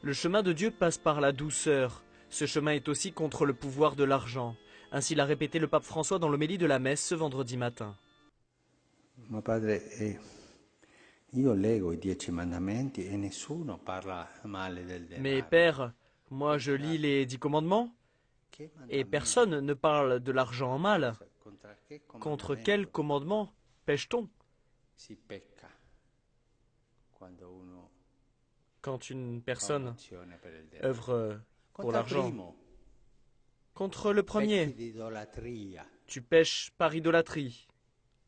Le chemin de Dieu passe par la douceur. Ce chemin est aussi contre le pouvoir de l'argent. Ainsi l'a répété le pape François dans l'homélie de la messe ce vendredi matin. Ma padre, io leggo i 10 mandamenti e nessuno parla male del denaro. Mais père, moi je lis les 10 commandements et personne ne parle de l'argent en mal. Contre quel commandement pêche-t-on? Si pecca quando uno Quand une personne azione per il denaro. œuvre pour Contro il l'argent? primo, Contre le pecchi premier, di idolatria. tu pêches par idolâtrie.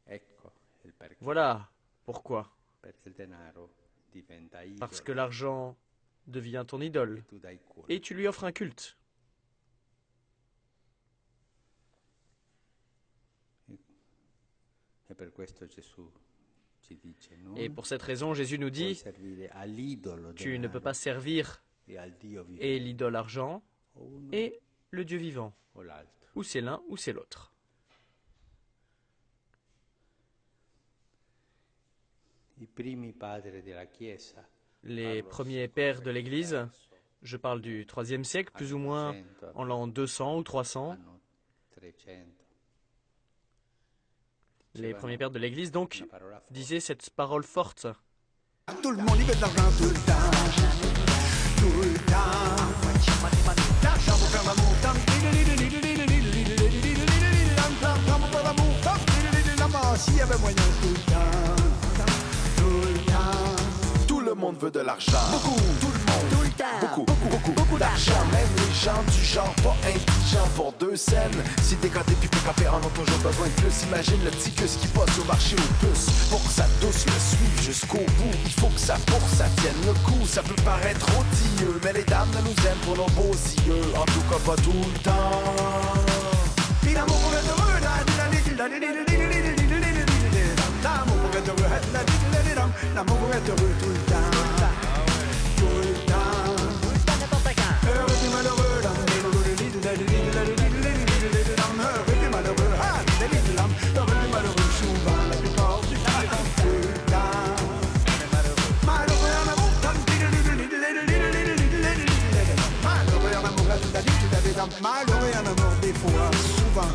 Ecco il perché. Voilà pourquoi. Perché il denaro diventa idolo. Parce que l'argent devient ton idole E tu dai cuore. et tu lui offres un culte. E per questo Gesù ci dice: non Et pour cette raison, Jésus nous puoi dit, servire all'idolo tu ne denaro peux pas servir e al Dio vivente, et l'idole argent o uno et le Dieu vivant. o l'altro. Ou c'est l'un ou c'est l'autre. I primi padri della Chiesa Les premiers pères de l'Église, je parle du IIIe siècle, plus ou moins en l'an 200 ou 300, hanno 300. les premiers pères de l'Église donc disaient cette parole forte. Tout le monde y veut de l'argent tout le temps. Tout le temps. L'argent pour faire l'amour. L'argent pour faire l'amour. S'il y avait moyen tout le temps. Tout le temps. Tout le monde veut de l'argent. Beaucoup. Tout le monde. Tout le temps. Beaucoup d'argent. Même les gens du genre pas intelligents pour 2 scènes. Si décanté puis PKP en ont toujours besoin de plus. Imagine le ticus qui passe au marché aux puces. Pour que ça douce le suive jusqu'au bout. Il faut que ça pour ça tienne le coup. Ça peut paraître odieux, mais les dames nous aiment pour nos beaux yeux. En tout cas pas tout le temps. Puis l'amour pour être heureux. L'amour pour être heureux. L'amour pour être heureux tout le temps. Tout le temps. Heureux puis malheureux. Heureux puis malheureux. Heureux puis malheureux souvent. La plupart du temps. Tout le temps. Malheureux en amour. Malheureux en amour. Malheureux en amour des fois. Souvent.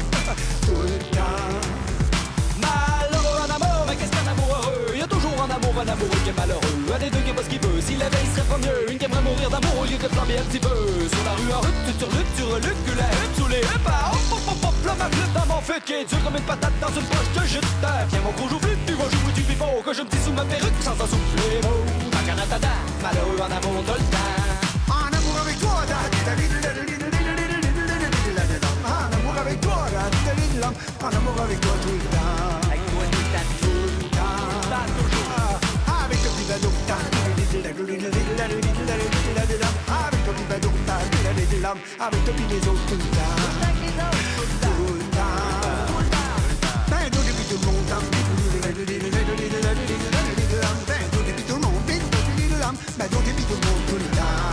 Tout le temps. Malheureux en amour, mais qu'est-ce qu'un amour heureux? Y a toujours un amoureux qui est malheureux. Un des deux qui est pas ce qu'il veut, s'il avait il serait pas mieux. Une qui aimerait mourir d'amour au lieu de flamber un petit peu. Sur la rue en rut, tu reluques, la huppe sous les huppes. Ah, hop hop hop hop, là ma flûte dans mon fut qui est dur comme une patate dans une poche de jute. Viens mon gros joue flûte, tu vas jouer du pipeau. Que je me tisse sous ma perruque sans en souffler mot. Malheureux en amour tout le temps. En amour avec toi. En amour avec toi. En amour avec toi tout le temps. Avec toi tout le temps. Tout le temps. Toujours. Avec le petit bateau. Avec le petit bateau. Avec le petit les autres tout le temps. Tout le temps. Ben tout depuis tout le monde. Ben tout depuis tout le monde. Ben tout depuis tout le monde tout le temps.